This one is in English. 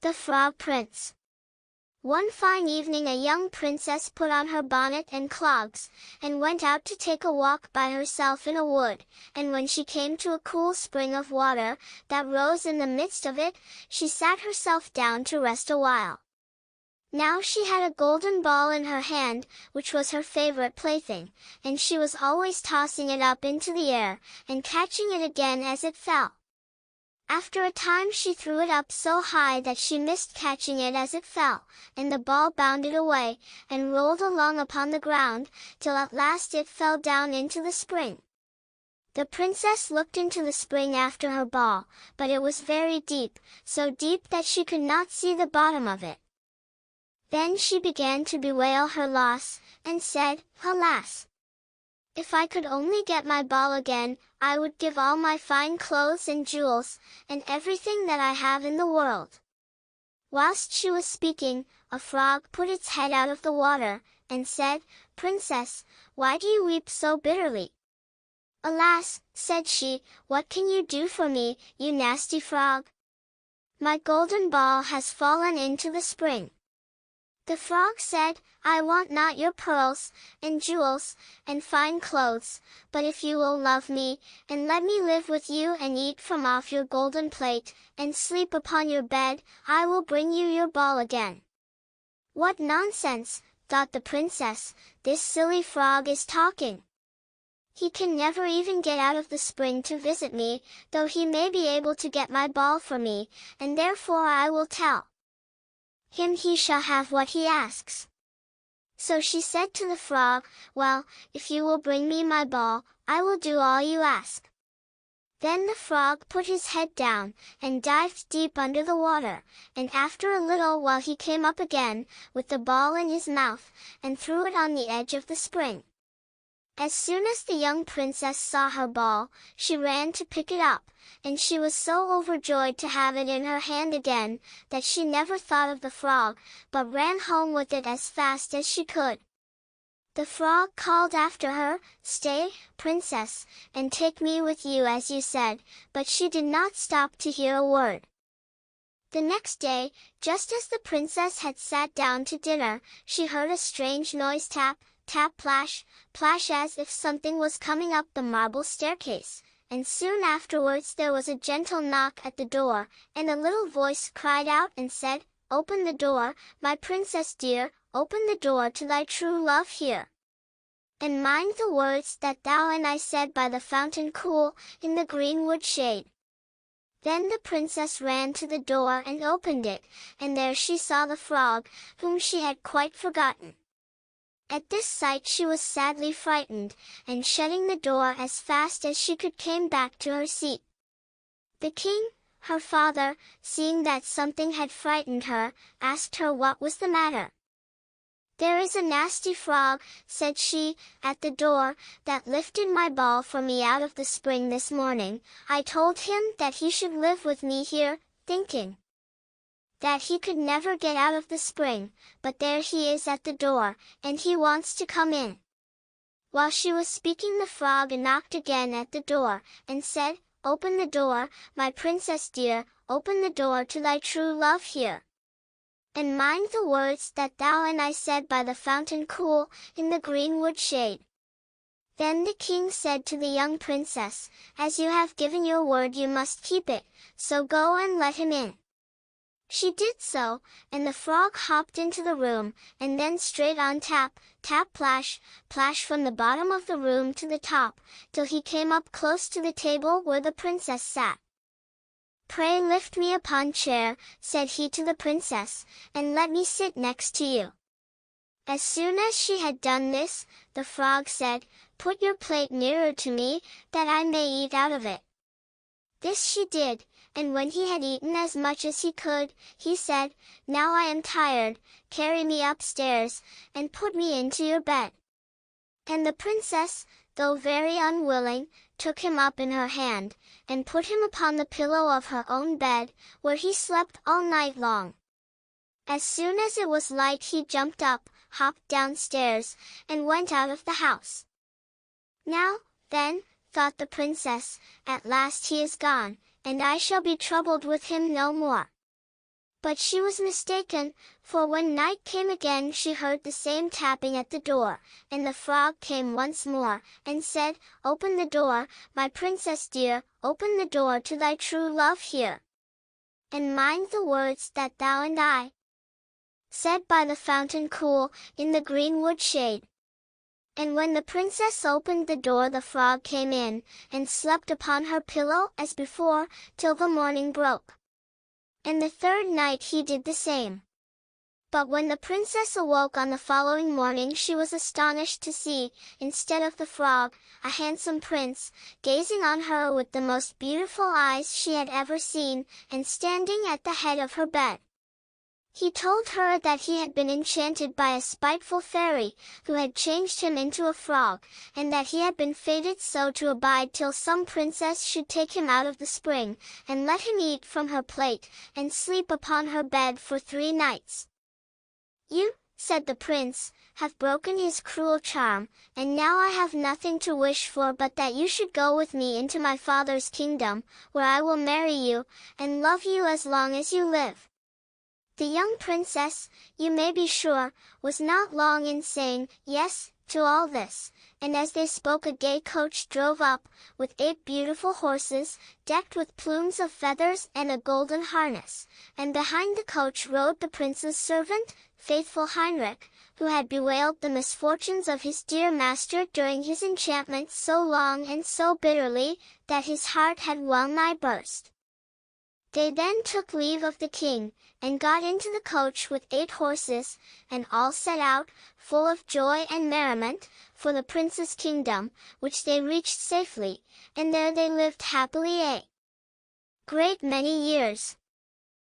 The Frog Prince. One fine evening a young princess put on her bonnet and clogs, and went out to take a walk by herself in a wood, and when she came to a cool spring of water, that rose in the midst of it, she sat herself down to rest a while. Now she had a golden ball in her hand, which was her favorite plaything, and she was always tossing it up into the air, and catching it again as it fell. After a time she threw it up so high that she missed catching it as it fell, and the ball bounded away, and rolled along upon the ground, till at last it fell down into the spring. The princess looked into the spring after her ball, but it was very deep, so deep that she could not see the bottom of it. Then she began to bewail her loss, and said, "Alas! If I could only get my ball again, I would give all my fine clothes and jewels, and everything that I have in the world." Whilst she was speaking, a frog put its head out of the water, and said, "Princess, why do you weep so bitterly?" "Alas," said she, "what can you do for me, you nasty frog? My golden ball has fallen into the spring." The frog said, "I want not your pearls, and jewels, and fine clothes, but if you will love me, and let me live with you and eat from off your golden plate, and sleep upon your bed, I will bring you your ball again." "What nonsense," thought the princess, "this silly frog is talking. He can never even get out of the spring to visit me, though he may be able to get my ball for me, and therefore I will tell him he shall have what he asks." So she said to the frog, "Well, if you will bring me my ball, I will do all you ask." Then the frog put his head down, and dived deep under the water, and after a little while he came up again, with the ball in his mouth, and threw it on the edge of the spring. As soon as the young princess saw her ball, she ran to pick it up, and she was so overjoyed to have it in her hand again, that she never thought of the frog, but ran home with it as fast as she could. The frog called after her, "Stay, princess, and take me with you as you said," but she did not stop to hear a word. The next day, just as the princess had sat down to dinner, she heard a strange noise, tap, tap, plash, plash, as if something was coming up the marble staircase, and soon afterwards there was a gentle knock at the door, and a little voice cried out and said, "Open the door, my princess dear, open the door to thy true love here. And mind the words that thou and I said by the fountain cool, in the greenwood shade." Then the princess ran to the door and opened it, and there she saw the frog, whom she had quite forgotten. At this sight she was sadly frightened, and shutting the door as fast as she could came back to her seat. The king, her father, seeing that something had frightened her, asked her what was the matter. "There is a nasty frog," said she, "at the door, that lifted my ball for me out of the spring this morning. I told him that he should live with me here, thinking that he could never get out of the spring, but there he is at the door, and he wants to come in." While she was speaking the frog knocked again at the door, and said, "Open the door, my princess dear, open the door to thy true love here. And mind the words that thou and I said by the fountain cool, in the greenwood shade." Then the king said to the young princess, "As you have given your word you must keep it, so go and let him in." She did so, and the frog hopped into the room, and then straight on tap, tap, plash, plash from the bottom of the room to the top, till he came up close to the table where the princess sat. "Pray lift me upon chair," said he to the princess, "and let me sit next to you." As soon as she had done this, the frog said, "Put your plate nearer to me, that I may eat out of it." This she did, and when he had eaten as much as he could, he said, "Now I am tired, carry me upstairs, and put me into your bed." And the princess, though very unwilling, took him up in her hand, and put him upon the pillow of her own bed, where he slept all night long. As soon as it was light he jumped up, hopped downstairs, and went out of the house. "Now, then," thought the princess, "at last he is gone, and I shall be troubled with him no more." But she was mistaken, for when night came again she heard the same tapping at the door, and the frog came once more, and said, "Open the door, my princess dear, open the door to thy true love here. And mind the words that thou and I said by the fountain cool, in the greenwood shade." And when the princess opened the door the frog came in, and slept upon her pillow as before, till the morning broke. And the third night he did the same. But when the princess awoke on the following morning she was astonished to see, instead of the frog, a handsome prince, gazing on her with the most beautiful eyes she had ever seen, and standing at the head of her bed. He told her that he had been enchanted by a spiteful fairy, who had changed him into a frog, and that he had been fated so to abide till some princess should take him out of the spring, and let him eat from her plate, and sleep upon her bed for 3 nights. "You," said the prince, "have broken his cruel charm, and now I have nothing to wish for but that you should go with me into my father's kingdom, where I will marry you, and love you as long as you live." The young princess, you may be sure, was not long in saying yes to all this, and as they spoke a gay coach drove up, with 8 beautiful horses, decked with plumes of feathers and a golden harness, and behind the coach rode the prince's servant, faithful Heinrich, who had bewailed the misfortunes of his dear master during his enchantment so long and so bitterly, that his heart had well nigh burst. They then took leave of the king, and got into the coach with 8 horses, and all set out, full of joy and merriment, for the prince's kingdom, which they reached safely, and there they lived happily a great many years.